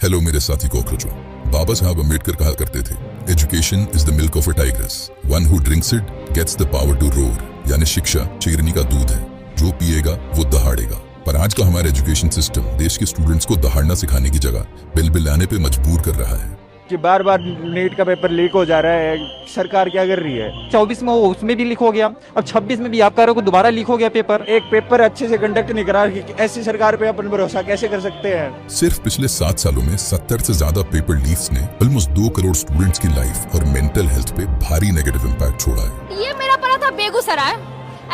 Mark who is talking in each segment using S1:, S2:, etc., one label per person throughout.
S1: Hello मेरे साथी कॉकरोचों। बाबा साहब अम्बेडकर कहा करते थे, education is the milk of a tigress, one who drinks it gets the power to roar. यानी शिक्षा शेरनी का दूध है, जो पिएगा वो दहाड़ेगा। पर आज का हमारा एजुकेशन सिस्टम देश के स्टूडेंट्स को दहाड़ना सिखाने की जगह बिल बिलाने पे मजबूर कर रहा है
S2: कि बार बार नीट का पेपर लीक हो जा रहा है। सरकार क्या कर रही है?
S3: 24 में वो उसमें भी लीक हो गया, अब 26 में भी आप कह रहे हो दोबारा लीक हो गया पेपर।
S2: एक पेपर अच्छे से कंडक्ट नहीं करा, ऐसी सरकार पे अपन भरोसा कैसे कर सकते हैं?
S1: सिर्फ पिछले 7 सालों में 70 से ज्यादा पेपर लीक्स ने ऑलमोस्ट 2 करोड़ स्टूडेंट्स की लाइफ और मेंटल हेल्थ पे भारी नेगेटिव इम्पैक्ट छोड़ा है।
S4: ये मेरा पड़ा था बेगूसराय,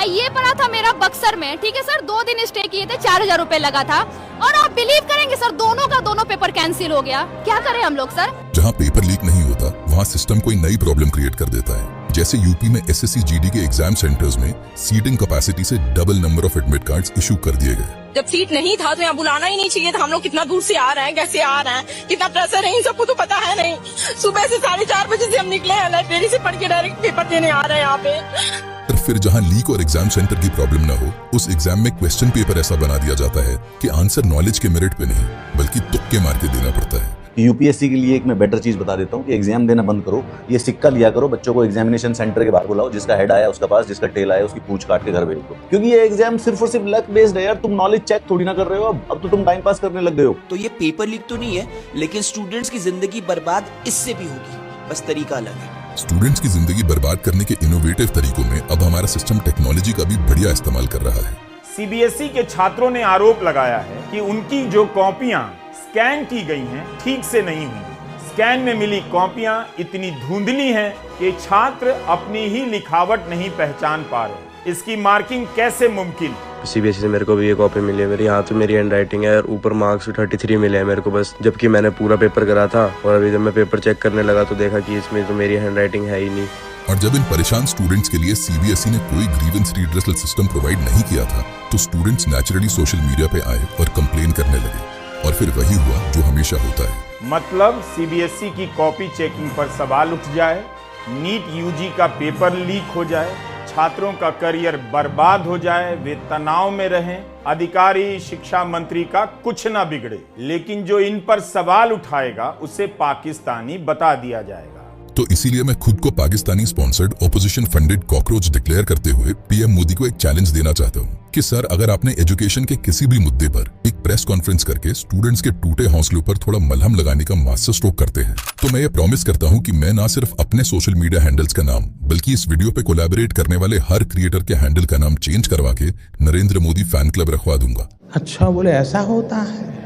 S4: ये पड़ा था मेरा बक्सर में। ठीक है सर, 2 दिन स्टे किए थे, 4000 रुपए लगा था। और आप बिलीव करेंगे सर, दोनों का दोनों पेपर कैंसिल हो गया। क्या करें हम लोग सर?
S1: जहाँ पेपर लीक नहीं होता वहाँ सिस्टम कोई नई प्रॉब्लम क्रिएट कर देता है। जैसे यूपी में एसएससी जीडी के एग्जाम सेंटर्स में सीटिंग कैपेसिटी से double number of admit cards issue कर दिए गए।
S5: जब सीट नहीं था तो यहाँ बुलाना ही नहीं चाहिए था। हम लोग कितना दूर से आ रहे हैं, कैसे आ रहे हैं, कितना प्रेशर है, इन सबको तो पता है नहीं। सुबह से 4:30 बजे से हम निकले हैं, लाइब्रेरी से पढ़ के डायरेक्ट पेपर देने आ रहे हैं यहाँ पे।
S1: फिर जहां लीक और एग्जाम सेंटर की प्रॉब्लम ना हो, उस एग्जाम में क्वेश्चन पेपर ऐसा बना दिया जाता है कि आंसर नॉलेज के मेरिट पे नहीं बल्कि तुक्के मार के देना पड़ता है।
S6: यूपीएससी के लिए एक मैं बेटर चीज बता देता हूँ कि एग्जाम देना बंद करो, ये सिक्का लिया करो, बच्चों को एग्जामिनेशन सेंटर के बाहर बुलाओ, जिसका हेड आया उसका पास, जिसका टेल आया उसकी पूंछ काट के घर भेज दो। क्योंकि ये एग्जाम सिर्फ और सिर्फ लक बेस्ड है यार, तुम नॉलेज चेक थोड़ी ना कर रहे हो। अब तो तुम टाइम पास करने लग गए हो।
S7: तो ये पेपर लीक तो नहीं है, लेकिन स्टूडेंट्स की जिंदगी बर्बाद इससे भी होगी, बस तरीका अलग है।
S1: स्टूडेंट्स की जिंदगी बर्बाद करने के इनोवेटिव तरीकों में अब हमारा सिस्टम टेक्नोलॉजी का भी बढ़िया इस्तेमाल कर रहा है।
S8: सीबीएसई के छात्रों ने आरोप लगाया है कि उनकी जो कॉपियां स्कैन की गई हैं ठीक से नहीं हुई। स्कैन में मिली कॉपियां इतनी धुंधली हैं कि छात्र अपनी ही लिखावट नहीं पहचान पा रहे। इसकी मार्किंग कैसे मुमकिन?
S9: सीबीएसई से मेरे को भी ये कॉपी मिली है, मेरे यहाँ पे मेरी हैंड राइटिंग है और ऊपर मार्क्स 33 मिले हैं मेरे को बस, जबकि मैंने पूरा पेपर करा था। और अभी जब मैं पेपर चेक करने लगा तो देखा कि इसमें तो मेरी हैंड राइटिंग है ही नहीं।
S1: और जब इन परेशान स्टूडेंट्स के लिए सीबीएसई ने कोई ग्रीवेंस रिड्रेसल सिस्टम प्रोवाइड नहीं किया था, तो स्टूडेंट्स नेचुरली सोशल मीडिया पे आए और कंप्लेन करने लगे। और फिर वही हुआ जो हमेशा होता है।
S8: मतलब सीबीएसई की कॉपी चेकिंग पर सवाल उठ जाए, नीट यूजी का पेपर लीक हो जाए, छात्रों का करियर बर्बाद हो जाए, वे तनाव में रहें, अधिकारी शिक्षा मंत्री का कुछ ना बिगड़े, लेकिन जो इन पर सवाल उठाएगा उसे पाकिस्तानी बता दिया जाएगा।
S1: तो इसीलिए मैं खुद को Pakistani sponsored opposition funded cockroach declare करते हुए पीएम मोदी को एक चैलेंज देना चाहता हूँ कि सर, अगर आपने एजुकेशन के किसी भी मुद्दे पर एक प्रेस कॉन्फ्रेंस करके स्टूडेंट्स के टूटे हौसलों पर थोड़ा मलहम लगाने का मास्टर स्ट्रोक करते हैं, तो मैं ये प्रॉमिस करता हूँ कि मैं ना सिर्फ अपने सोशल मीडिया हैंडल्स का नाम बल्कि इस वीडियो पे कोलैबोरेट करने वाले हर क्रिएटर के हैंडल का नाम चेंज करवा के नरेंद्र मोदी फैन क्लब रखवा दूंगा।
S10: अच्छा, बोले ऐसा होता है।